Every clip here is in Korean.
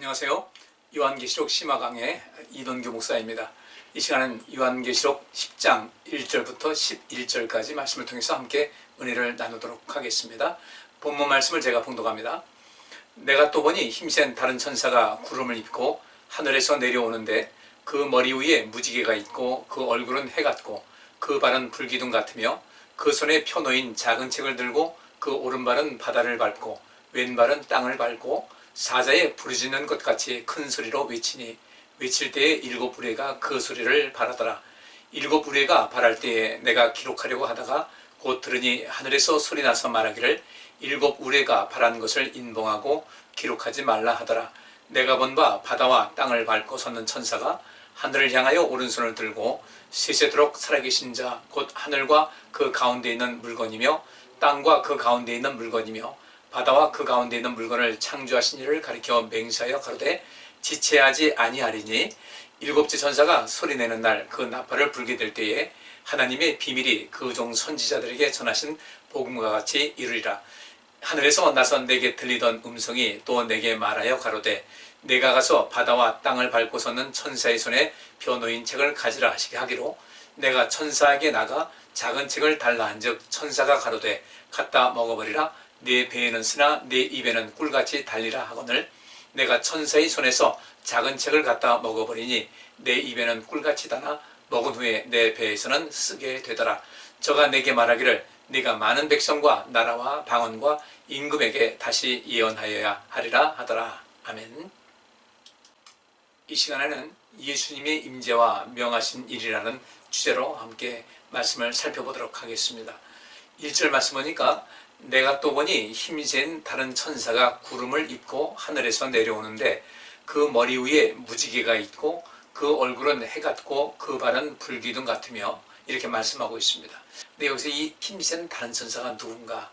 안녕하세요. 요한계시록 심화강의 이동규 목사입니다. 이 시간은 요한계시록 10장 1절부터 11절까지 말씀을 통해서 함께 은혜를 나누도록 하겠습니다. 본문 말씀을 제가 봉독합니다. 내가 또 보니 힘센 다른 천사가 구름을 입고 하늘에서 내려오는데 그 머리 위에 무지개가 있고 그 얼굴은 해 같고 그 발은 불기둥 같으며 그 손에 펴놓인 작은 책을 들고 그 오른발은 바다를 밟고 왼발은 땅을 밟고 사자에 부르짖는 것 같이 큰 소리로 외치니 외칠 때에 일곱 우레가 그 소리를 발하더라. 일곱 우레가 발할 때에 내가 기록하려고 하다가 곧 들으니 하늘에서 소리나서 말하기를 일곱 우레가 발한 것을 인봉하고 기록하지 말라 하더라. 내가 본 바 바다와 땅을 밟고 섰는 천사가 하늘을 향하여 오른손을 들고 세세토록 살아계신 자 곧 하늘과 그 가운데 있는 물건이며 땅과 그 가운데 있는 물건이며 바다와 그 가운데 있는 물건을 창조하신 이를 가리켜 맹세하여 가로되 지체하지 아니하리니 일곱째 천사가 소리내는 날 그 나팔을 불게 될 때에 하나님의 비밀이 그 종 선지자들에게 전하신 복음과 같이 이루리라. 하늘에서 나선 내게 들리던 음성이 또 내게 말하여 가로되 내가 가서 바다와 땅을 밟고 섰는 천사의 손에 펴놓인 책을 가지라 하시게 하기로 내가 천사에게 나가 작은 책을 달라 한즉 천사가 가로되 갖다 먹어버리라. 네 배에는 쓰나 네 입에는 꿀같이 달리라 하거늘 내가 천사의 손에서 작은 책을 갖다 먹어버리니 내 입에는 꿀같이 다나 먹은 후에 내 배에서는 쓰게 되더라. 저가 내게 말하기를 네가 많은 백성과 나라와 방언과 임금에게 다시 예언하여야 하리라 하더라. 아멘. 이 시간에는 예수님의 임재와 명하신 일이라는 주제로 함께 말씀을 살펴보도록 하겠습니다. 1절 말씀 보니까 내가 또 보니 힘센 다른 천사가 구름을 입고 하늘에서 내려오는데 그 머리 위에 무지개가 있고 그 얼굴은 해 같고 그 발은 불기둥 같으며 이렇게 말씀하고 있습니다. 근데 여기서 이 힘센 다른 천사가 누군가?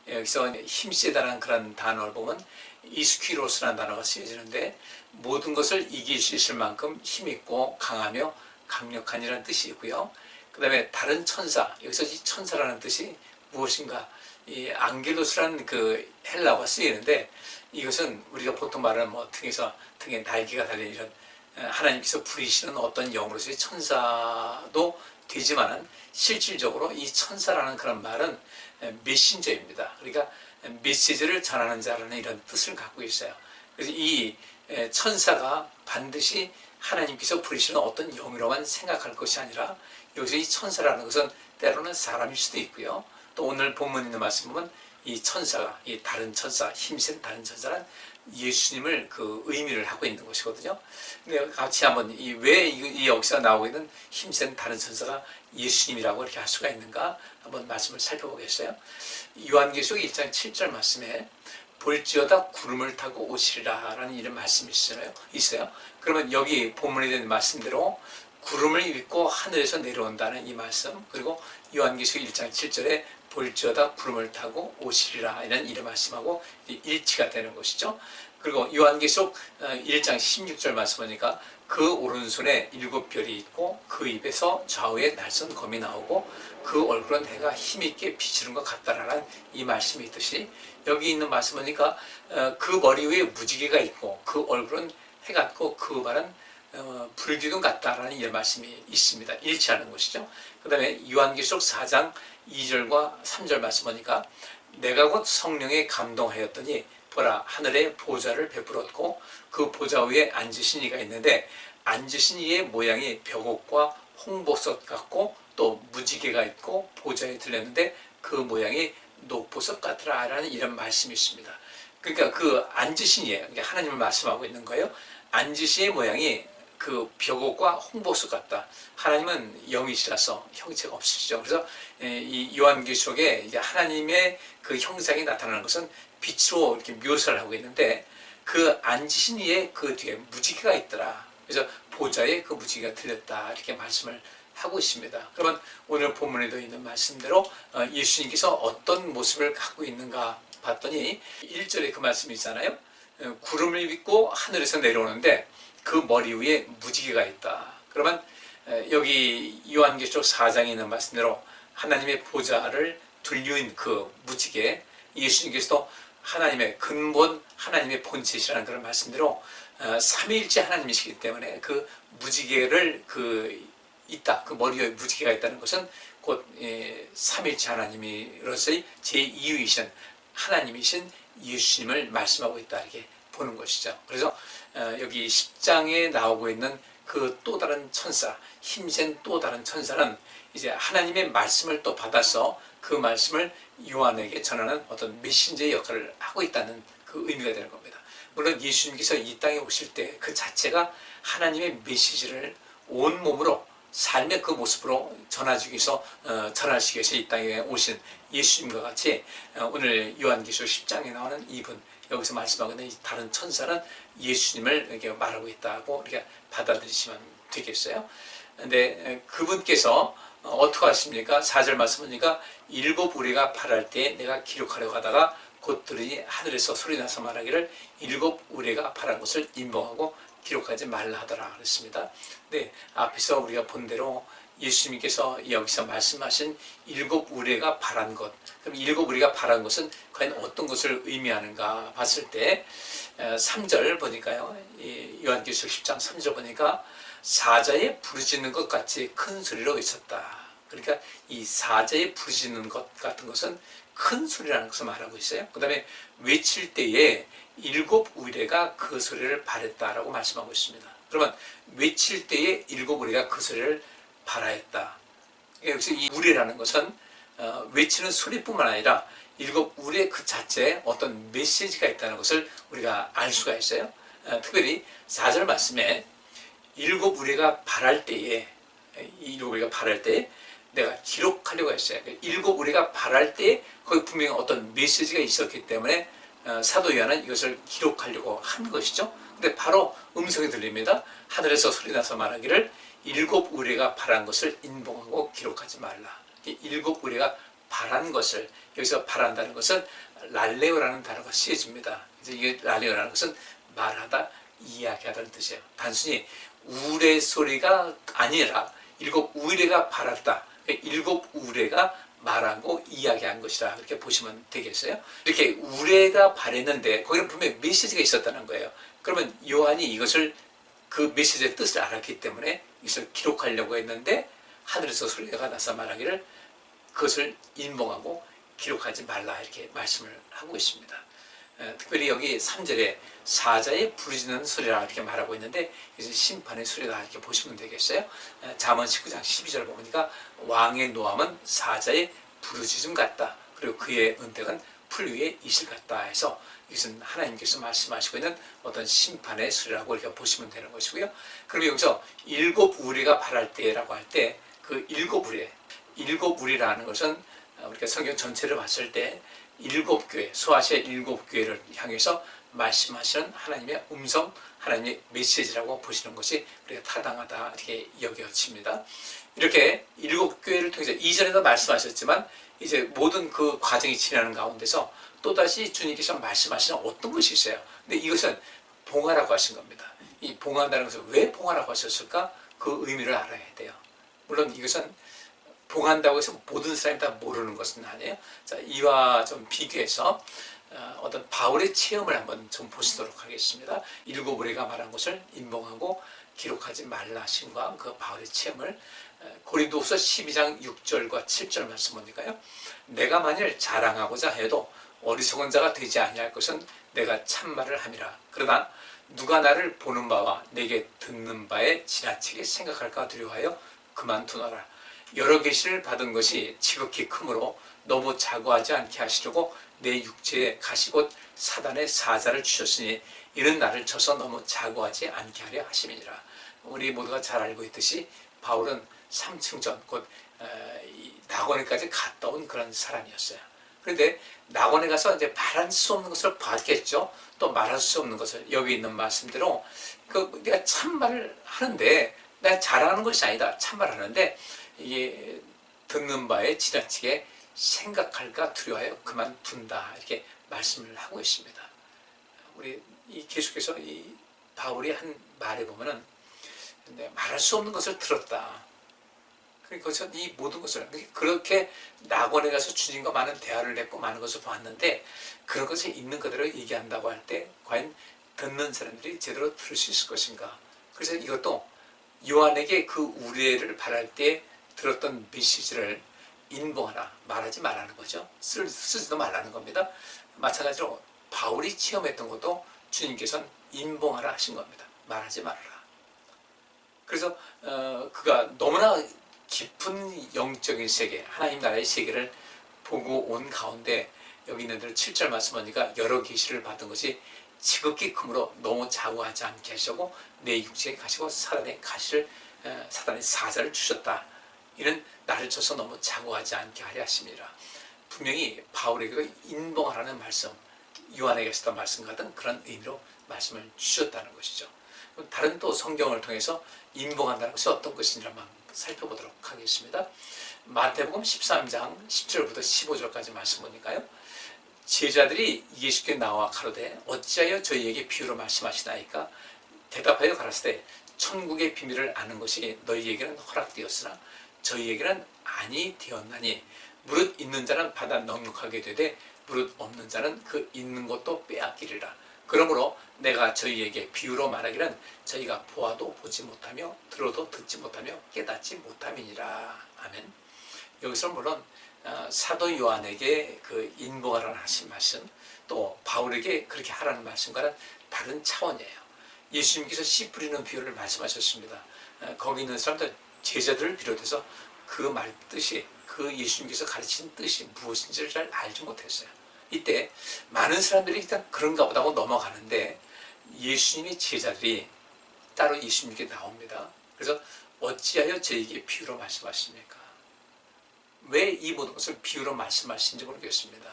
여기서 힘세다라는 그런 단어를 보면 이스퀴로스라는 단어가 쓰여지는데 모든 것을 이길 수 있을 만큼 힘있고 강하며 강력한이라는 뜻이 있고요. 그 다음에 다른 천사, 여기서 이 천사라는 뜻이 무엇인가? 이 앙겔로스라는 그 헬라어가 쓰이는데 이것은 우리가 보통 말하는 등에 날개가 달린 이런 하나님께서 부리시는 어떤 영으로서의 천사도 되지만은 실질적으로 이 천사라는 그런 말은 메신저입니다. 그러니까 메시지를 전하는 자라는 이런 뜻을 갖고 있어요. 그래서 이 천사가 반드시 하나님께서 부리시는 어떤 영이로만 생각할 것이 아니라 여기서 이 천사라는 것은 때로는 사람일 수도 있고요. 또 오늘 본문에 있는 말씀 보면 이 천사가, 이 다른 천사, 힘센 다른 천사는 예수님을 그 의미를 하고 있는 것이거든요. 근데 같이 한번 왜 이 여기서 나오고 있는 힘센 다른 천사가 예수님이라고 이렇게 할 수가 있는가 한번 말씀을 살펴보겠어요. 요한계시록 1장 7절 말씀에 볼지어다 구름을 타고 오시리라 라는 이런 말씀이 있어요. 그러면 여기 본문에 있는 말씀대로 구름을 입고 하늘에서 내려온다는 이 말씀, 그리고 요한계시록 1장 7절에 볼지어다 구름을 타고 오시리라 이런 말씀하고 일치가 되는 것이죠. 그리고 요한계시록 1장 16절 말씀 보니까 그 오른손에 일곱 별이 있고 그 입에서 좌우에 날선 검이 나오고 그 얼굴은 해가 힘있게 비치는 것 같다라는 이 말씀이 있듯이 여기 있는 말씀 보니까 그 머리 위에 무지개가 있고 그 얼굴은 해 같고 그 발은 불기둥 같다라는 이런 말씀이 있습니다. 일치하는 것이죠. 그 다음에 요한계시록 4장 2절과 3절 말씀 보니까 내가 곧 성령에 감동하였더니 보라 하늘에 보좌를 베풀었고 그 보좌 위에 앉으신 이가 있는데 앉으신 이의 모양이 벽옥과 홍보석 같고 또 무지개가 있고 보좌에 들렸는데 그 모양이 녹보석 같더라 라는 이런 말씀이 있습니다. 그러니까 그 앉으신 이의, 그러니까 하나님을 말씀하고 있는 거예요. 앉으신 이의 모양이 그 벽옥과 홍보석 같다. 하나님은 영이시라서 형체가 없으시죠. 그래서 이 요한계시록에 이제 하나님의 그 형상이 나타나는 것은 빛으로 이렇게 묘사를 하고 있는데 그 앉으신 이의 그 뒤에 무지개가 있더라. 그래서 보좌에 그 무지개가 들렸다 이렇게 말씀을 하고 있습니다. 그러면 오늘 본문에도 있는 말씀대로 예수님께서 어떤 모습을 갖고 있는가 봤더니 1절에 그 말씀이 있잖아요. 구름을 입고 하늘에서 내려오는데 그 머리 위에 무지개가 있다. 그러면 여기 요한계시록 4장에 있는 말씀대로 하나님의 보좌를 둘린 그 무지개, 예수님께서도 하나님의 근본, 하나님의 본체시라는 그런 말씀대로 삼위일체 하나님이시기 때문에 그 무지개를 있다. 그 머리 위에 무지개가 있다는 것은 곧 삼위일체 하나님으로서의 제2위이신 하나님이신 예수님을 말씀하고 있다. 이렇게 보는 것이죠. 그래서 여기 10장에 나오고 있는 그 또 다른 천사, 힘센 또 다른 천사는 이제 하나님의 말씀을 또 받아서 그 말씀을 요한에게 전하는 어떤 메신저의 역할을 하고 있다는 그 의미가 되는 겁니다. 물론 예수님께서 이 땅에 오실 때 그 자체가 하나님의 메시지를 온몸으로 삶의 그 모습으로 전하시기 위해서 이 땅에 오신 예수님과 같이 오늘 요한계시록 10장에 나오는 이분, 여기서 말씀하고 있는 이 다른 천사는 예수님을 이렇게 말하고 있다고 이렇게 받아들이시면 되겠어요. 근데 그분께서 어떻게 하십니까? 4절 말씀 보니까 일곱 우레가 발할 때 내가 기록하려고 하다가 곧 들으니 하늘에서 소리나서 말하기를 일곱 우레가 발한 것을 인봉하고 기록하지 말라 하더라 그랬습니다. 네, 앞에서 우리가 본 대로 예수님께서 여기서 말씀하신 일곱 우레가 발한 것, 그럼 일곱 우레가 발한 것은 과연 어떤 것을 의미하는가 봤을 때 3절 보니까요, 요한계시록 10장 3절 보니까 사자에 부르짖는 것 같이 큰 소리로 있었다. 그러니까 이 사자에 부르짖는 것 같은 것은 큰 소리라는 것을 말하고 있어요. 그 다음에 외칠 때에 일곱 우레가 그 소리를 발했다라고 말씀하고 있습니다. 그러면 외칠 때에 일곱 우레가 그 소리를 발하였다. 여기서 이 우레라는 것은 외치는 소리뿐만 아니라 일곱 우레 그 자체에 어떤 메시지가 있다는 것을 우리가 알 수가 있어요. 특별히 4절 말씀에 일곱 우레가 발할 때에 내가 기록하려고 했어요. 일곱 우레가 발할 때에 거기 분명히 어떤 메시지가 있었기 때문에 사도 요한은 이것을 기록하려고 한 것이죠. 근데 바로 음성이 들립니다. 하늘에서 소리나서 말하기를 일곱 우레가 발한 것을 인봉하고 기록하지 말라. 일곱 우레가 발한 것을, 여기서 발한다는 것은 랄레오라는 단어가 쓰여집니다. 그래서 이게 랄레오라는 것은 말하다, 이야기하다는 뜻이에요. 단순히 우레 소리가 아니라 일곱 우레가 발했다. 일곱 우레가 말하고 이야기한 것이다. 그렇게 보시면 되겠어요. 이렇게 우레가 발했는데 거기는 분명히 메시지가 있었다는 거예요. 그러면 요한이 이것을 그 메시지의 뜻을 알았기 때문에 이것을 기록하려고 했는데 하늘에서 소리가 나서 말하기를 그것을 인봉하고 기록하지 말라 이렇게 말씀을 하고 있습니다. 특별히 여기 3절에 사자의 부르짖는 소리라 이렇게 말하고 있는데 이제 심판의 소리다 이렇게 보시면 되겠어요. 잠언 19장 12절 보니까 왕의 노함은 사자의 부르짖음 같다. 그리고 그의 은택은 풀 위에 이슬 같다 해서 이것은 하나님께서 말씀하시고 있는 어떤 심판의 소리라고 이렇게 보시면 되는 것이고요. 그럼 여기서 일곱 우리가 발할 때라고 할 때 그 일곱 우리라는 것은 우리가 성경 전체를 봤을 때 일곱 교회, 소아시아 일곱 교회를 향해서 말씀하시는 하나님의 음성, 하나님의 메시지라고 보시는 것이 우리가 타당하다 이렇게 여겨집니다. 이렇게 일곱 교회를 통해서 이전에도 말씀하셨지만 이제 모든 그 과정이 지나는 가운데서 또다시 주님께서 말씀하시는 어떤 것이 있어요. 근데 이것은 봉하라고 하신 겁니다. 이 봉한다는 것을 왜 봉하라고 하셨을까? 그 의미를 알아야 돼요. 물론 이것은 봉한다고 해서 모든 사람이 다 모르는 것은 아니에요. 자, 이와 좀 비교해서 어떤 바울의 체험을 한번 좀 보시도록 하겠습니다. 일곱 우리가 말한 것을 인봉하고 기록하지 말라 하심과 그 바울의 체험을 고린도후서 12장 6절과 7절 말씀 보니까요. 내가 만일 자랑하고자 해도 어리석은 자가 되지 아니할 것은 내가 참말을 함이라. 그러나 누가 나를 보는 바와 내게 듣는 바에 지나치게 생각할까 두려워하여 그만두노라. 여러 계시를 받은 것이 지극히 크므로 너무 자고하지 않게 하시려고 내 육체에 가시곧 사단의 사자를 주셨으니 이는 나를 쳐서 너무 자고하지 않게 하려 하심이니라. 우리 모두가 잘 알고 있듯이 바울은 삼층전 곧 낙원에까지 갔다 온 그런 사람이었어요. 그런데 낙원에 가서 이제 말할 수 없는 것을 봤겠죠. 또 말할 수 없는 것을 여기 있는 말씀대로 내가 참말을 하는데 내가 잘하는 것이 아니다. 참말을 하는데 이게 듣는 바에 지나치게 생각할까 두려워하여 그만둔다 이렇게 말씀을 하고 있습니다. 우리 계속해서 이 바울이 한 말에 보면은 말할 수 없는 것을 들었다. 그러니까 이 모든 것을 그렇게 낙원에 가서 주님과 많은 대화를 했고 많은 것을 봤는데 그런 것을 있는 그대로 얘기한다고 할 때 과연 듣는 사람들이 제대로 들을 수 있을 것인가. 그래서 이것도 요한에게 그 우레를 바랄 때 들었던 메시지를 인봉하라, 말하지 말라는 거죠. 쓰지도 말라는 겁니다. 마찬가지로 바울이 체험했던 것도 주님께서는 인봉하라 하신 겁니다. 말하지 말아라. 그래서 그가 너무나 깊은 영적인 세계, 하나님 나라의 세계를 보고 온 가운데 여기 있는 대로 7절 말씀하니까 여러 계시를 받은 것이 지극히 크므로 너무 자고하지 않게 하시고 내 육체에 가시고 사단의 사자를 주셨다. 이는 나를 쳐서 너무 자고하지 않게 하려 하심이라. 분명히 바울에게도 인봉하라는 말씀, 요한에게서도 말씀 같은 그런 의미로 말씀을 주셨다는 것이죠. 다른 또 성경을 통해서 인봉한다는 것이 어떤 것인지 한번 살펴보도록 하겠습니다. 마태복음 13장 10절부터 15절까지 말씀 보니까요. 제자들이 예수께 나와 가로되 어찌하여 저희에게 비유로 말씀하시나이까? 대답하여 가라사대 천국의 비밀을 아는 것이 너희에게는 허락되었으나 저희에게는 아니 되었나니 무릇 있는 자는 받아 넉넉하게 되되 무릇 없는 자는 그 있는 것도 빼앗기리라. 그러므로 내가 저희에게 비유로 말하기는 저희가 보아도 보지 못하며 들어도 듣지 못하며 깨닫지 못함이니라. 아멘. 여기서 물론 사도 요한에게 그 인봉하라는 하신 말씀, 또 바울에게 그렇게 하라는 말씀과는 다른 차원이에요. 예수님께서 씨 뿌리는 비유를 말씀하셨습니다. 거기 있는 사람들, 제자들을 비롯해서 그 말 뜻이, 그 예수님께서 가르친 뜻이 무엇인지를 잘 알지 못했어요. 이때 많은 사람들이 일단 그런가 보다 하고 넘어가는데 예수님의 제자들이 따로 예수님께 나옵니다. 그래서 어찌하여 저에게 비유로 말씀하십니까? 왜 이 모든 것을 비유로 말씀하시는지 모르겠습니다.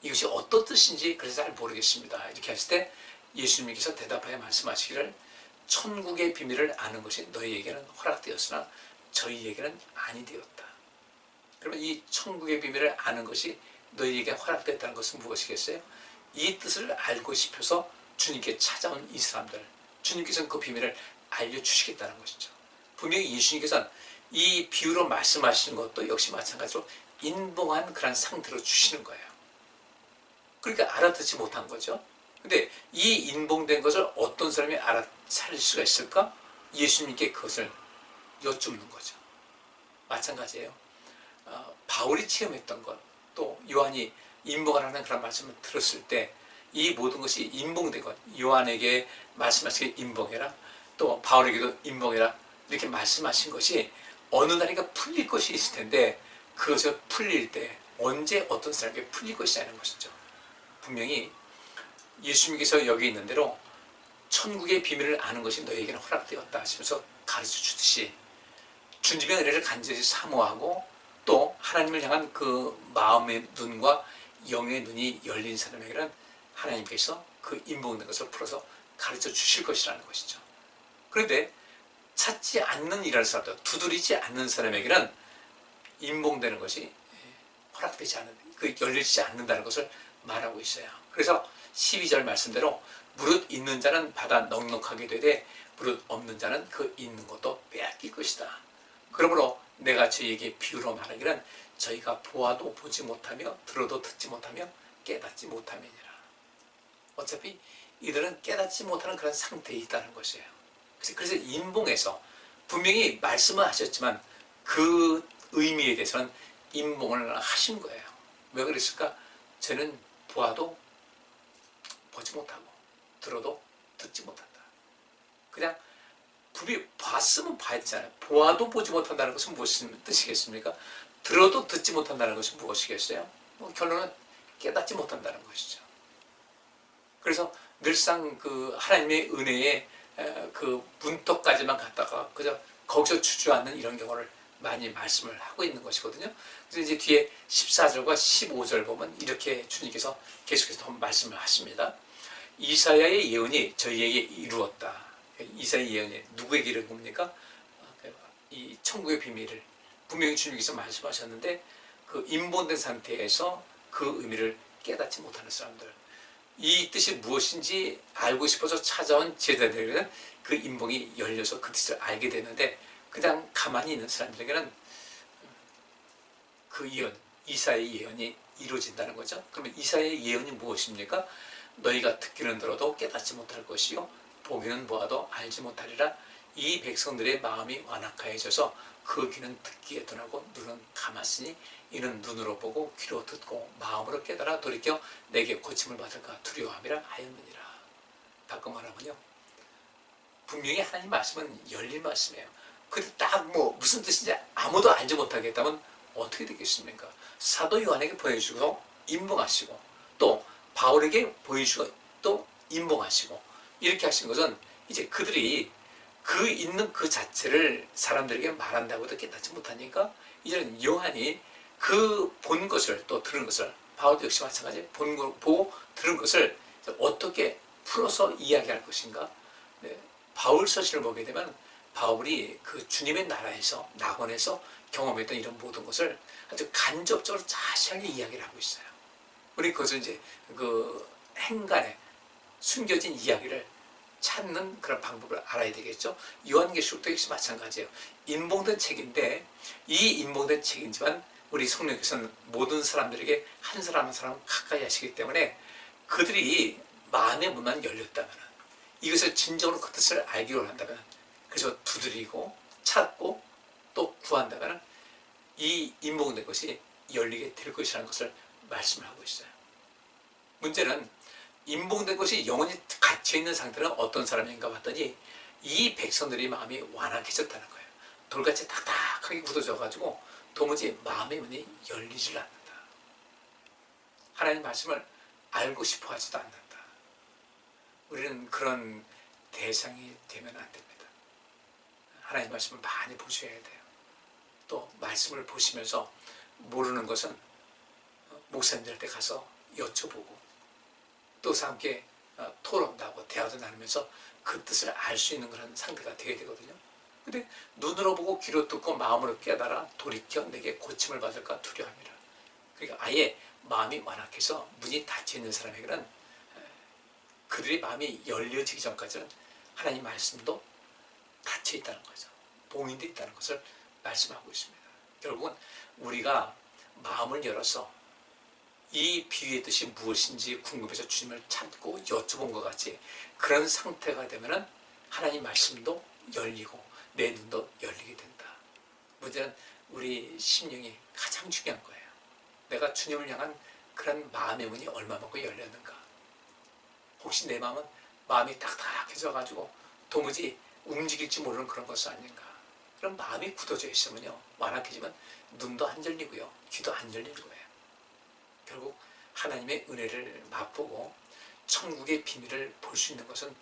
이것이 어떤 뜻인지 그래서 잘 모르겠습니다. 이렇게 하실 때 예수님께서 대답하여 말씀하시기를 천국의 비밀을 아는 것이 너희에게는 허락되었으나 저희에게는 아니 되었다. 그러면 이 천국의 비밀을 아는 것이 너희에게 허락됐다는 것은 무엇이겠어요? 이 뜻을 알고 싶어서 주님께 찾아온 이 사람들, 주님께서는 그 비밀을 알려주시겠다는 것이죠. 분명히 예수님께서는 이 비유로 말씀하시는 것도 역시 마찬가지로 인봉한 그런 상태로 주시는 거예요. 그러니까 알아듣지 못한 거죠. 근데 이 인봉된 것을 어떤 사람이 알아차릴 수가 있을까? 예수님께 그것을 여쭙는 거죠. 마찬가지예요. 바울이 체험했던 것, 또 요한이 인봉하라는 그런 말씀을 들었을 때 이 모든 것이 인봉된 것, 요한에게 말씀하시기에 인봉해라, 또 바울에게도 인봉해라 이렇게 말씀하신 것이 어느 날인가 풀릴 것이 있을 텐데 그것을 풀릴 때 언제 어떤 사람에게 풀릴 것이라는 것이죠. 분명히 예수님께서 여기 있는 대로 천국의 비밀을 아는 것이 너희에게는 허락되었다 하시면서 가르쳐 주듯이 주님의 은혜를 간절히 사모하고 또 하나님을 향한 그 마음의 눈과 영의 눈이 열린 사람에게는 하나님께서 그 인봉된 것을 풀어서 가르쳐 주실 것이라는 것이죠. 그런데 찾지 않는 일할 사람들, 두드리지 않는 사람에게는 인봉되는 것이 허락되지 않는, 그 열리지 않는다는 것을 말하고 있어요. 그래서 12절 말씀대로 무릇 있는 자는 받아 넉넉하게 되되 무릇 없는 자는 그 있는 것도 빼앗길 것이다. 그러므로 내가 저희에게 비유로 말하기는 저희가 보아도 보지 못하며 들어도 듣지 못하며 깨닫지 못함이니라. 어차피 이들은 깨닫지 못하는 그런 상태에 있다는 것이에요. 그래서 인봉에서 분명히 말씀은 하셨지만 그 의미에 대해서는 인봉을 하신 거예요. 왜 그랬을까? 저는 보아도 보지 못하고 들어도 듣지 못한다. 그냥 분명히 봤으면 봐야 되잖아요. 보아도 보지 못한다는 것은 무슨 뜻이겠습니까? 들어도 듣지 못한다는 것은 무엇이겠어요? 결론은 깨닫지 못한다는 것이죠. 그래서 늘상 그 하나님의 은혜에 그 문턱까지만 갔다가 그저 거기서 주저앉는 이런 경우를 많이 말씀을 하고 있는 것이거든요. 그래서 이제 뒤에 14절과 15절 보면 이렇게 주님께서 계속해서 말씀을 하십니다. 이사야의 예언이 저희에게 이루었다. 이사야의 예언이 누구에게 이른 겁니까? 이 천국의 비밀을 분명히 주님께서 말씀하셨는데 그 인본된 상태에서 그 의미를 깨닫지 못하는 사람들, 이 뜻이 무엇인지 알고 싶어서 찾아온 제자들에게는 그 인봉이 열려서 그 뜻을 알게 되는데 그냥 가만히 있는 사람들에게는 그 예언, 이사야의 예언이 이루어진다는 거죠. 그러면 이사야의 예언이 무엇입니까? 너희가 듣기는 들어도 깨닫지 못할 것이요 보기는 보아도 알지 못하리라. 이 백성들의 마음이 완악하여져서 그 귀는 듣기에 둔하고 눈은 감았으니 이는 눈으로 보고 귀로 듣고 마음으로 깨달아 돌이켜 내게 고침을 받을까 두려워함이라 하였느니라. 바꿔 말하면요, 분명히 하나님 말씀은 열린 말씀이에요. 근데 딱 무슨 뜻인지 아무도 알지 못하겠다면 어떻게 되겠습니까? 사도 요한에게 보여주고 임봉하시고 또 바울에게 보여주고 또 임봉하시고 이렇게 하신 것은 이제 그들이 그 있는 그 자체를 사람들에게 말한다고도 깨닫지 못하니까 이제는 요한이 그 본 것을 또 들은 것을, 바울도 역시 마찬가지 본 거 보고 들은 것을 어떻게 풀어서 이야기할 것인가. 네, 바울 서신을 보게 되면 바울이 그 주님의 나라에서 낙원에서 경험했던 이런 모든 것을 아주 간접적으로 자세하게 이야기를 하고 있어요. 우리 그것을 이제 그 행간에 숨겨진 이야기를 찾는 그런 방법을 알아야 되겠죠. 요한계시록도 역시 마찬가지예요. 인봉된 책인데 이 인봉된 책이지만 우리 성령께서는 모든 사람들에게 한 사람 한 사람 가까이 하시기 때문에 그들이 마음의 문만 열렸다면, 이것을 진정으로 그 뜻을 알기로 한다면, 그래서 두드리고 찾고 또 구한다면 이 인봉된 것이 열리게 될 것이라는 것을 말씀을 하고 있어요. 문제는 인봉된 것이 영원히 갇혀있는 상태는 어떤 사람인가 봤더니 이 백성들의 마음이 완악해졌다는 거예요. 돌같이 딱딱하게 굳어져가지고 도무지 마음의 문이 열리질 않는다. 하나님 말씀을 알고 싶어 하지도 않는다. 우리는 그런 대상이 되면 안 됩니다. 하나님 말씀을 많이 보셔야 돼요. 또 말씀을 보시면서 모르는 것은 목사님들한테 가서 여쭤보고 또 함께 토론도 하고 대화도 나누면서 그 뜻을 알 수 있는 그런 상태가 되어야 되거든요. 근데 눈으로 보고 귀로 듣고 마음으로 깨달아 돌이켜 내게 고침을 받을까 두려워합니다. 그러니까 아예 마음이 완악해서 문이 닫혀있는 사람에게는 그들의 마음이 열려지기 전까지는 하나님 말씀도 닫혀있다는 거죠. 봉인되어 있다는 것을 말씀하고 있습니다. 결국은 우리가 마음을 열어서 이 비유의 뜻이 무엇인지 궁금해서 주님을 찾고 여쭤본 것 같이 그런 상태가 되면 하나님 말씀도 열리고 내 눈도 열리게 된다. 문제는 우리 심령이 가장 중요한 거예요. 내가 주님을 향한 그런 마음의 문이 얼마만큼 열렸는가. 혹시 내 마음이 딱딱해져 가지고 도무지 움직일지 모르는 그런 것은 아닌가. 그런 마음이 굳어져 있으면요, 완악해지면 눈도 안 열리고요, 귀도 안 열리는 거예요. 결국 하나님의 은혜를 맛보고 천국의 비밀을 볼 수 있는 것은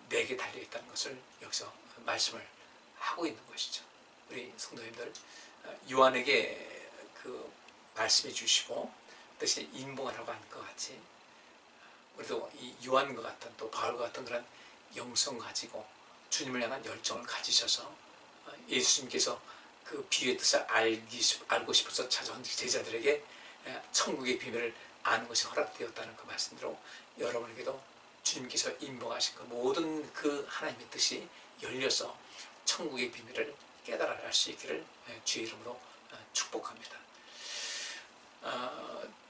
내게 달려있다는 것을 여기서 말씀을 하고 있는 것이죠. 우리 성도님들, 요한에게 그 말씀해 주시고 뜻이 인봉하라고 하는 것 같이 우리도 이 요한과 같은 또 바울과 같은 그런 영성 가지고 주님을 향한 열정을 가지셔서 예수님께서 그 비유의 뜻을 알고 싶어서 찾아온 제자들에게 천국의 비밀을 아는 것이 허락되었다는 그 말씀대로 여러분에게도 주님께서 인봉하신 그 모든 그 하나님의 뜻이 열려서 천국의 비밀을 깨달아 갈 수 있기를 주의 이름으로 축복합니다.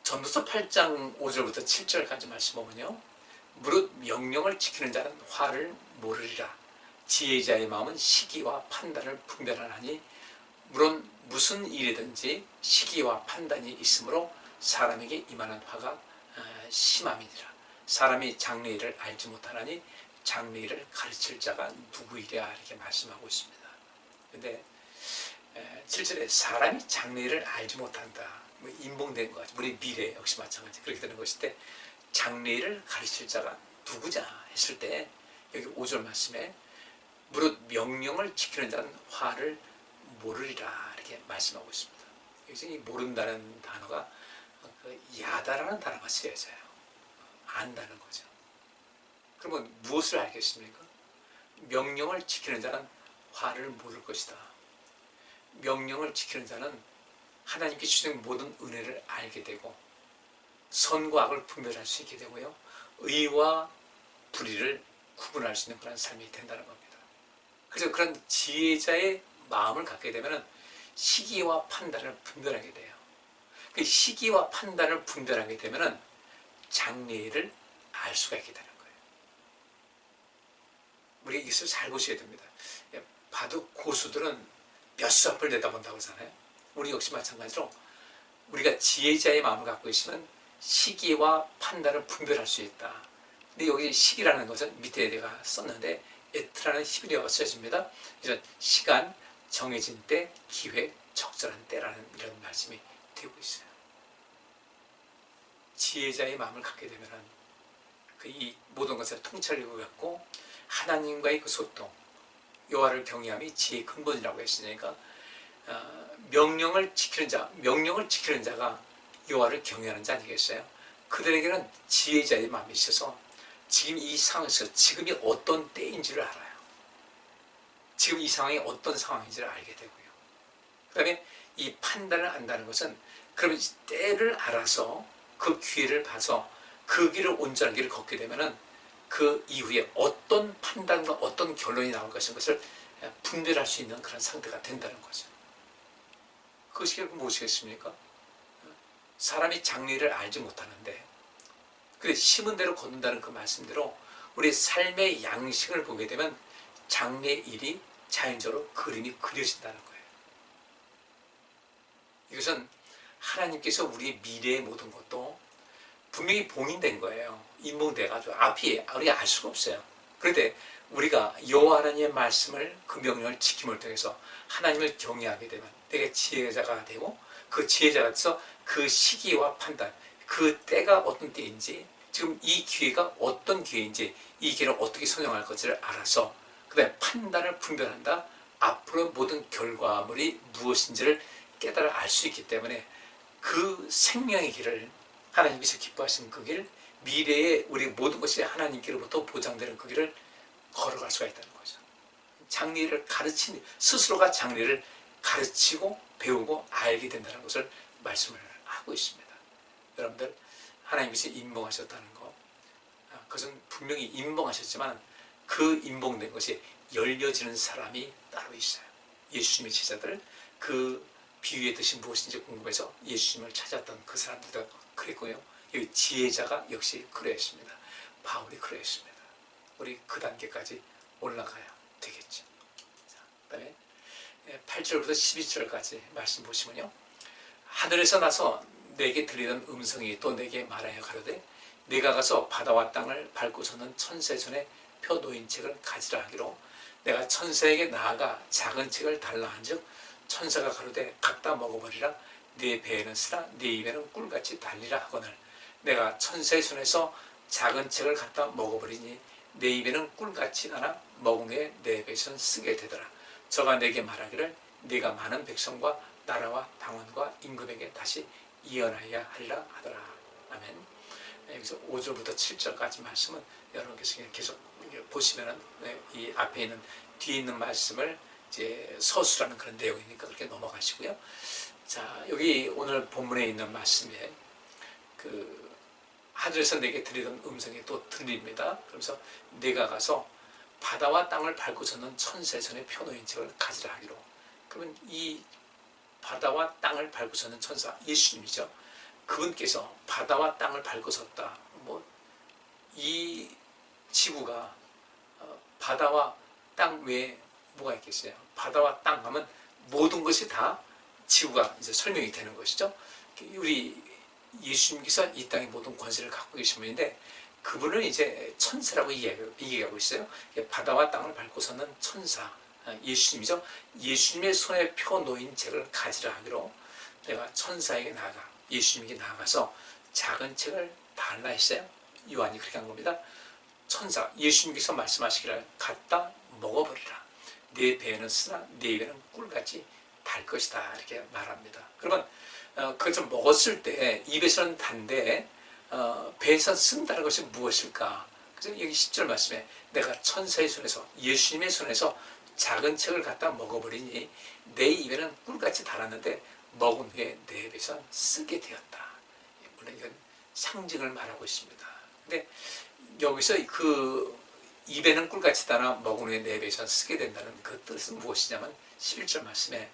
전도서 8장 5절부터 7절까지 말씀 보면요, 무릇 명령을 지키는 자는 화를 모르리라. 지혜자의 마음은 시기와 판단을 분별하나니 물론 무슨 일이든지 시기와 판단이 있으므로 사람에게 임하는 화가 심함이니라. 사람이 장래일을 알지 못하나니 장래일을 가르칠 자가 누구이랴, 이렇게 말씀하고 있습니다. 근데 7절에 사람이 장래일을 알지 못한다, 인봉된 것 같이 우리 미래 역시 마찬가지 그렇게 되는 것인데, 장래일을 가르칠 자가 누구냐 했을 때 여기 5절 말씀에 무릇 명령을 지키는 자는 화를 모르리라, 이렇게 말씀하고 있습니다. 여기서 이 모른다는 단어가 야다라는 단어가 쓰여져요. 안다는 거죠. 그러면 무엇을 알겠습니까? 명령을 지키는 자는 화를 모를 것이다. 명령을 지키는 자는 하나님께 주신 모든 은혜를 알게 되고 선과 악을 분별할 수 있게 되고요, 의와 불의를 구분할 수 있는 그런 삶이 된다는 겁니다. 그래서 그런 지혜자의 마음을 갖게 되면 시기와 판단을 분별하게 돼요. 그 시기와 판단을 분별하게 되면 장래일을 알 수가 있게 되는 거예요. 우리가 이것을 잘 보셔야 됩니다. 바둑 고수들은 몇 수 앞을 내다본다고 하잖아요. 우리 역시 마찬가지로 우리가 지혜자의 마음을 갖고 있으면 시기와 판단을 분별할 수 있다. 근데 여기 시기라는 것은 밑에 내가 썼는데 에트라는 히브리어가 쓰여집니다. 이런 시간, 정해진 때, 기회, 적절한 때라는 이런 말씀이 되고 있어요. 지혜자의 마음을 갖게 되면 이 모든 것을 통찰력을 갖고 하나님과의 그 소통, 여호와를 경외함이 지혜의 근본이라고 했으니까 명령을 지키는 자가 여호와를 경외하는 자 아니겠어요? 그들에게는 지혜자의 마음이 있어서 지금 이 상황에서 지금이 어떤 때인지를 알아요. 지금 이 상황이 어떤 상황인지를 알게 되고요. 그 다음에 이 판단을 안다는 것은 그러면 때를 알아서 그 기회를 봐서 그 길을 온전한 길을 걷게 되면은 그 이후에 어떤 판단과 어떤 결론이 나올 것을 분별할 수 있는 그런 상태가 된다는 거죠. 그것이 결국 무엇이겠습니까? 사람이 장래를 알지 못하는데 그 심은 대로 걷는다는 그 말씀대로 우리 삶의 양식을 보게 되면 장래 일이 자연적으로 그림이 그려진다는 거예요. 이것은 하나님께서 우리의 미래의 모든 것도 분명히 봉인된 거예요. 인봉돼가지고 앞이 우리가 알 수가 없어요. 그런데 우리가 여호와 하나님의 말씀을 그 명령을 지킴을 통해서 하나님을 경외하게 되면 내가 지혜자가 되고 그 지혜자가 돼서 그 시기와 판단, 그 때가 어떤 때인지 지금 이 기회가 어떤 기회인지 이 기회를 어떻게 선정할 것을 알아서 그 다음에 판단을 분별한다. 앞으로 모든 결과물이 무엇인지를 깨달아 알 수 있기 때문에 그 생명의 길을 하나님께서 기뻐하시는 그 길, 미래에 우리 모든 것이 하나님께로부터 보장되는 그 길을 걸어갈 수가 있다는 거죠. 장래를 스스로가 장래를 가르치고 배우고 알게 된다는 것을 말씀을 하고 있습니다. 여러분들 하나님께서 인봉하셨다는 것, 그것은 분명히 인봉하셨지만 그 인봉된 것이 열려지는 사람이 따로 있어요. 예수님의 제자들, 그 비유의 뜻이 무엇인지 궁금해서 예수님을 찾았던 그 사람들도 그랬고요. 여기 지혜자가 역시 그러했습니다. 바울이 그러했습니다. 우리 그 단계까지 올라가야 되겠죠. 그 다음에 8절부터 12절까지 말씀 보시면요. 하늘에서 나서 내게 들리던 음성이 또 내게 말하여 가로되 내가 가서 바다와 땅을 밟고서는 천사의 손에 펴 놓인 책을 가지라 하기로 내가 천사에게 나아가 작은 책을 달라 한즉 천사가 가로되 갖다 먹어버리라 네 배에는 쓰라 네 입에는 꿀같이 달리라 하거늘 내가 천사의 손에서 작은 책을 갖다 먹어버리니 내 입에는 꿀같이 나나 먹은 후에 내 배에서는 쓰게 되더라. 저가 내게 말하기를 네가 많은 백성과 나라와 방언과 임금에게 다시 이어나야 하리라 하더라. 아멘. 여기서 5절부터 7절까지 말씀은 여러분께서 계속 보시면은 이 앞에 있는 뒤에 있는 말씀을 이제 서술하는 그런 내용이니까 그렇게 넘어가시고요. 자, 여기 오늘 본문에 있는 말씀에 그 하늘에서 내게 들리던 음성이 또 들립니다. 그러면서 내가 가서 바다와 땅을 밟고서는 천사의 손에 펴놓인 책을 가지라 하기로. 그러면 이 바다와 땅을 밟고서는 천사 예수님이죠. 그분께서 바다와 땅을 밟고 섰다. 이 지구가 바다와 땅 외에 뭐가 있겠어요? 바다와 땅 하면 모든 것이 다 지구가 이제 설명이 되는 것이죠. 우리 예수님께서 이 땅의 모든 권세를 갖고 계신 분인데 그분을 이제 천사라고 얘기하고 있어요. 바다와 땅을 밟고 서는 천사 예수님이죠. 예수님의 손에 펴 놓인 책을 가지라 하기로 내가 천사에게 나아가 예수님에게 나아가서 작은 책을 달라 했어요. 요한이 그렇게 한 겁니다. 천사 예수님께서 말씀하시기를 갖다 먹어버리라. 내 배에는 쓰나 내 입에는 꿀같이 달 것이다 이렇게 말합니다. 그러면 그것을 먹었을 때 입에서는 단데 배에서 쓴다는 것이 무엇일까? 그래서 여기 10절 말씀에 내가 천사의 손에서 예수님의 손에서 작은 책을 갖다 먹어버리니 내 입에는 꿀같이 달았는데 먹은 후에 내 배에서 쓰게 되었다. 물론 이건 상징을 말하고 있습니다. 근데 여기서 그 입에는 꿀같이 달아 먹은 후에 내 배에서 쓰게 된다는 그 뜻은 무엇이냐면 11절 말씀에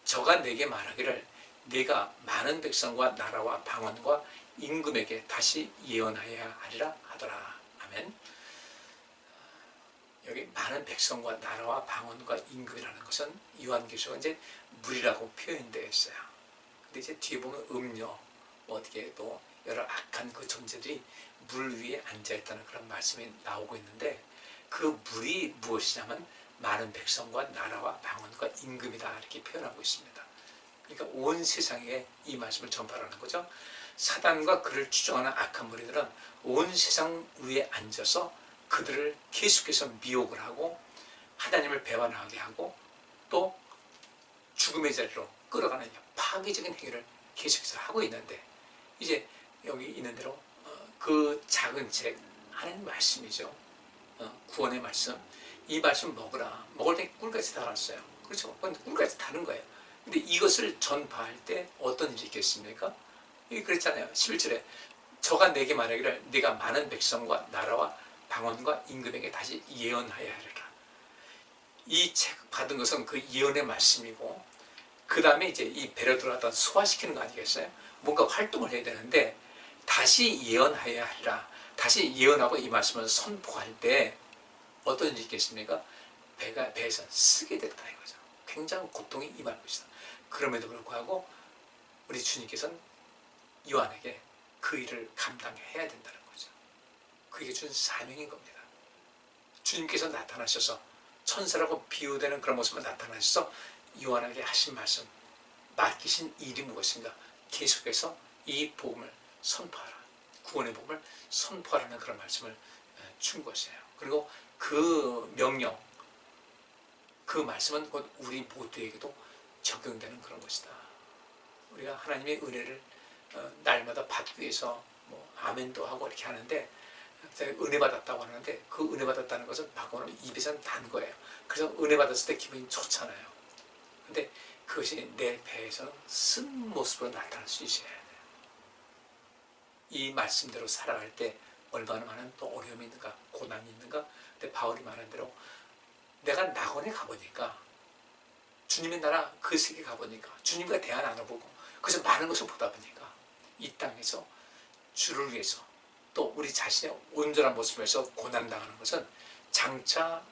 저가 내게 말하기를 내가 많은 백성과 나라와 방언과 임금에게 다시 예언하여야 하리라 하더라. 아멘. 여기 많은 백성과 나라와 방언과 임금이라는 것은 요한계시록은 이제 물이라고 표현되어 있어요. 근데 이제 뒤에 보면 음료, 뭐 어떻게 또 여러 악한 그 존재들이 물 위에 앉아 있다는 그런 말씀이 나오고 있는데, 그 물이 무엇이냐면 많은 백성과 나라와 방언과 임금이다, 이렇게 표현하고 있습니다. 그러니까 온 세상에 이 말씀을 전파하는 거죠. 사단과 그를 추종하는 악한 무리들은 온 세상 위에 앉아서 그들을 계속해서 미혹을 하고 하나님을 배반하게 하고 또 죽음의 자리로 끌어가는 파괴적인 행위를 계속해서 하고 있는데, 이제 여기 있는 대로 그 작은 책 하나님 말씀이죠. 구원의 말씀, 이 말씀 먹으라. 먹을 때 꿀같이 달았어요. 그렇죠? 꿀같이 다른 거예요. 근데 이것을 전파할 때 어떤 일이 있겠습니까? 이게 그랬잖아요. 11절에 저가 내게 말하기를 네가 많은 백성과 나라와 방언과 임금에게 다시 예언하여야 하리라. 이 책 받은 것은 그 예언의 말씀이고, 그 다음에 이제 이 배려 들어갔다 소화시키는 거 아니겠어요? 뭔가 활동을 해야 되는데 다시 예언하여야 하리라. 다시 예언하고 이 말씀을 선포할 때 어떤 일이 있겠습니까? 배에서 쓰게 됐다 이거죠. 굉장한 고통이 임할 것이다. 그럼에도 불구하고 우리 주님께서는 요한에게 그 일을 감당해야 된다는 거죠. 그게 준 사명인 겁니다. 주님께서 나타나셔서 천사라고 비유되는 그런 모습으로 나타나셔서 요한에게 하신 말씀, 맡기신 일이 무엇인가? 계속해서 이 복음을 선포하라. 구원의 복음을 선포하라는 그런 말씀을 준 것이에요. 그리고 그 명령, 그 말씀은 곧 우리 모두에게도 적용되는 그런 것이다. 우리가 하나님의 은혜를 날마다 받기 위해서 뭐 아멘도 하고 이렇게 하는데, 은혜 받았다고 하는데 그 은혜 받았다는 것은 바꿔놓으면 입에서는 단 거예요. 그래서 은혜 받았을 때 기분이 좋잖아요. 근데 그것이 내 배에서는 쓴 모습으로 나타날 수 있어야 돼요. 이 말씀대로 살아갈 때 얼마나 많은 또 어려움이 있는가, 고난이 있는가. 근데 바울이 말한 대로 내가 낙원에 가보니까, 주님의 나라 그 세계 가보니까, 주님과 대화 나눠보고 그래서 많은 것을 보다 보니까 이 땅에서 주를 위해서 또 우리 자신의 온전한 모습에서 고난당하는 것은 장차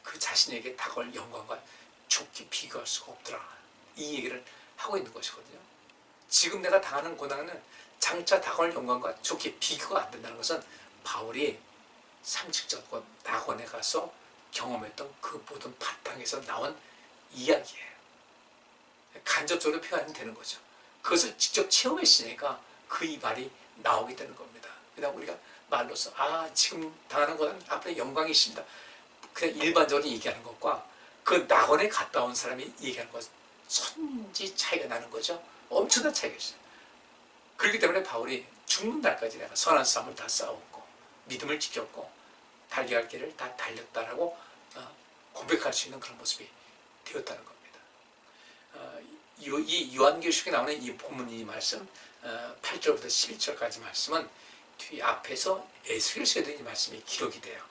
그 자신에게 다가올 영광과 좋게 비교할 수가 없더라. 이 얘기를 하고 있는 것이거든요. 지금 내가 당하는 고난은 장차 다가올 영광과 좋게 비교가 안 된다는 것은 바울이 상식적으로 낙원에 가서 경험했던 그 모든 바탕에서 나온 이야기예요. 간접적으로 표현이 되는 거죠. 그것을 직접 체험했으니까 그 이 말이 나오게 되는 겁니다. 그냥 우리가 말로서 지금 당하는 고난 앞에 영광이 있습니다, 그냥 일반적으로 얘기하는 것과 그 낙원에 갔다 온 사람이 얘기하는 것, 천지 차이가 나는 거죠. 엄청난 차이가 있어요. 그렇기 때문에 바울이 죽는 날까지 내가 선한 싸움을 다 싸웠고 믿음을 지켰고 달려갈 길을 다 달렸다라고 고백할 수 있는 그런 모습이 되었다는 겁니다. 이 요한계시록에 나오는 이 본문 이 말씀 8절부터 11절까지 말씀은 뒤 앞에서 에스겔서에도 이 말씀이 기록이 돼요.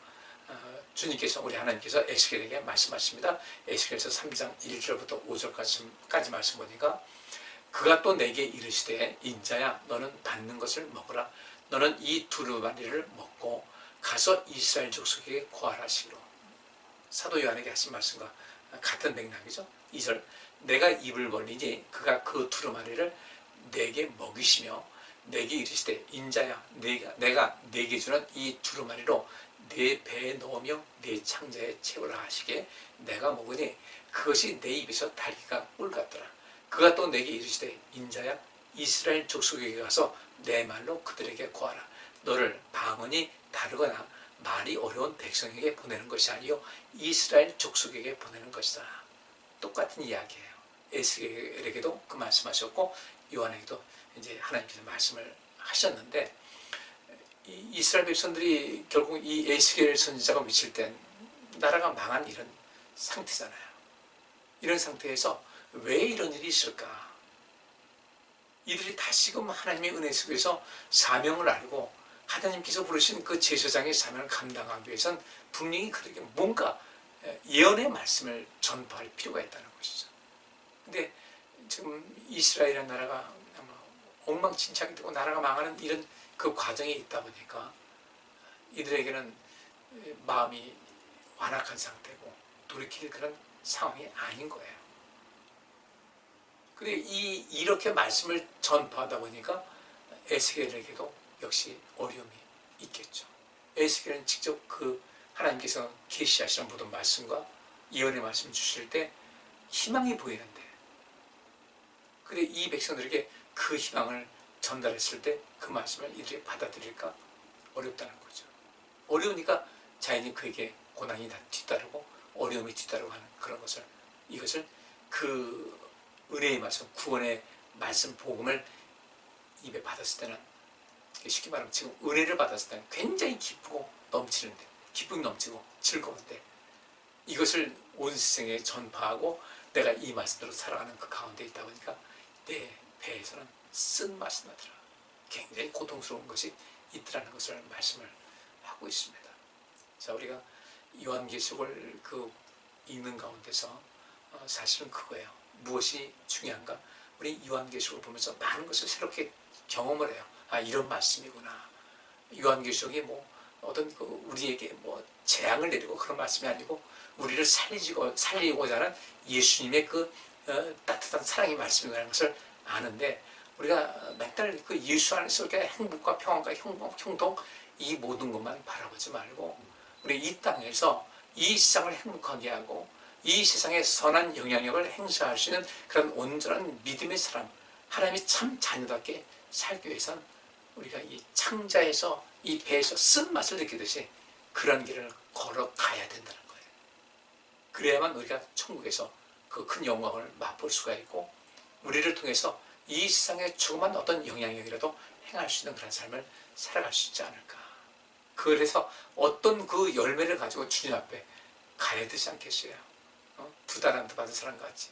주님께서, 우리 하나님께서 에스겔에게 말씀하십니다. 에스겔서 3장 1절부터 5절까지 말씀 보니까 그가 또 내게 이르시되 인자야 너는 받는 것을 먹으라. 너는 이 두루마리를 먹고 가서 이스라엘 족속에게 고하라시기로. 사도 요한에게 하신 말씀과 같은 맥락이죠. 2절 내가 입을 벌리니 그가 그 두루마리를 내게 먹이시며 내게 이르시되 인자야 내가 내게 주는 이 두루마리로 내 배에 넣으며 내 창자에 채우라 하시게 내가 먹으니 그것이 내 입에서 달기가 꿀 같더라. 그가 또 내게 이르시되 인자야 이스라엘 족속에게 가서 내 말로 그들에게 고하라. 너를 방언이 다르거나 말이 어려운 백성에게 보내는 것이 아니요 이스라엘 족속에게 보내는 것이다. 똑같은 이야기예요. 에스겔에게도 그 말씀하셨고 요한에게도 이제 하나님께서 말씀을 하셨는데, 이스라엘 백성들이 결국 이 에스겔 선지자가 미칠 땐 나라가 망한 이런 상태잖아요. 이런 상태에서 왜 이런 일이 있을까? 이들이 다시금 하나님의 은혜 속에서 사명을 알고 하나님께서 부르신 그 제사장의 사명을 감당하기 위해서는 분명히 그들에게 뭔가 예언의 말씀을 전파할 필요가 있다는 것이죠. 근데 지금 이스라엘이라는 나라가 엉망진창이 되고 나라가 망하는 이런 그 과정에 있다 보니까 이들에게는 마음이 완악한 상태고 돌이킬 그런 상황이 아닌 거예요. 근데 이렇게 말씀을 전파하다 보니까 에스겔에게도 역시 어려움이 있겠죠. 에스겔은 직접 그 하나님께서 계시하시는 모든 말씀과 예언의 말씀을 주실 때 희망이 보이는데, 근데 이 백성들에게 그 희망을 전달했을 때 그 말씀을 이들이 받아들일까 어렵다는 거죠. 어려우니까 자연히 그에게 고난이 뒤따르고 어려움이 뒤따르고 하는 그런 것을, 이것을 그 은혜의 말씀, 구원의 말씀, 복음을 입에 받았을 때는, 쉽게 말하면 지금 은혜를 받았을 때는 굉장히 기쁘고 넘치는데, 기쁨이 넘치고 즐거운데, 이것을 온 세상에 전파하고 내가 이 말씀대로 살아가는 그 가운데 있다 보니까 내 배에서는 쓴맛이 나더라. 굉장히 고통스러운 것이 있더라는 것을 말씀을 하고 있습니다. 자, 우리가 요한계시록을 읽는 가운데서 사실은 그거예요. 무엇이 중요한가? 우리 요한계시록을 보면서 많은 것을 새롭게 경험을 해요. 아, 이런 말씀이구나. 요한계시록이 어떤 우리에게 재앙을 내리고 그런 말씀이 아니고 우리를 살리고자 하는 예수님의 따뜻한 사랑의 말씀이라는 것을 아는데, 우리가 맨날 예수 안에서 이렇게 행복과 평안과 형통 이 모든 것만 바라보지 말고 우리 이 땅에서 이 세상을 행복하게 하고 이 세상에 선한 영향력을 행사할 수 있는 그런 온전한 믿음의 사람, 하나님의 참 자녀답게 살기 위해서는 우리가 이 창자에서 이 배에서 쓴맛을 느끼듯이 그런 길을 걸어가야 된다는 거예요. 그래야만 우리가 천국에서 그 큰 영광을 맛볼 수가 있고, 우리를 통해서 이 세상에 조그만 어떤 영향력이라도 행할 수 있는 그런 삶을 살아갈 수 있지 않을까. 그래서 어떤 그 열매를 가지고 주님 앞에 가야 되지 않겠어요? 2달란트 받은 사람같이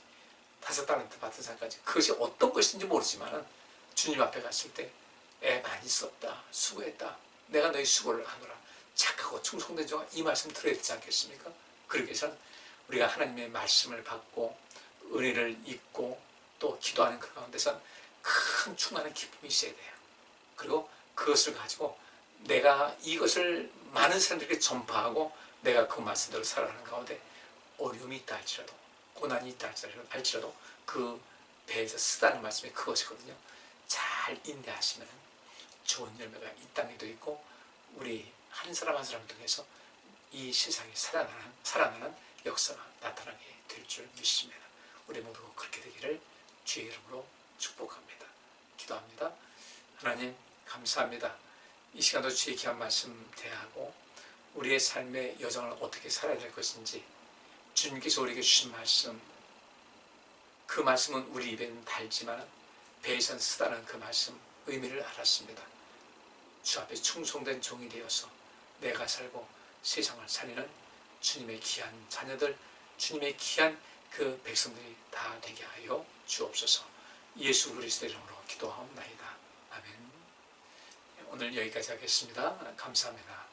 5달란트 받은 사람까지, 그것이 어떤 것인지 모르지만 주님 앞에 갔을 때 애 많이 썼다, 수고했다, 내가 너희 수고를 하노라, 착하고 충성된 종아, 이 말씀 들어야 되지 않겠습니까? 그러기 위해서는 우리가 하나님의 말씀을 받고 은혜를 잊고 또 기도하는 그 가운데서 큰 충만한 기쁨이 있어야 돼요. 그리고 그것을 가지고 내가 이것을 많은 사람들에게 전파하고 내가 그 말씀대로 살아가는 가운데 어려움이 있다 할지라도, 고난이 있다 할지라도 그 배에서 쓰다는 말씀이 그것이거든요. 잘 인내하시면 좋은 열매가 이 땅에도 있고 우리 한 사람 한 사람을 통해서 이 세상에 살아나는 역사가 나타나게 될 줄 믿습니다. 우리 모두 그렇게 되기를 주의 이름으로 축복합니다. 기도합니다. 하나님 감사합니다. 이 시간도 주의 귀한 말씀 대하고 우리의 삶의 여정을 어떻게 살아야 될 것인지 주님께서 우리에게 주신 말씀, 그 말씀은 우리 입에는 달지만 배에선 쓰다는 그 말씀 의미를 알았습니다. 주 앞에 충성된 종이 되어서 내가 살고 세상을 살리는 주님의 귀한 자녀들, 주님의 귀한 그 백성들이 다 되게 하여 주옵소서. 예수 그리스도 이름으로 기도하옵나이다. 아멘. 오늘 여기까지 하겠습니다. 감사합니다.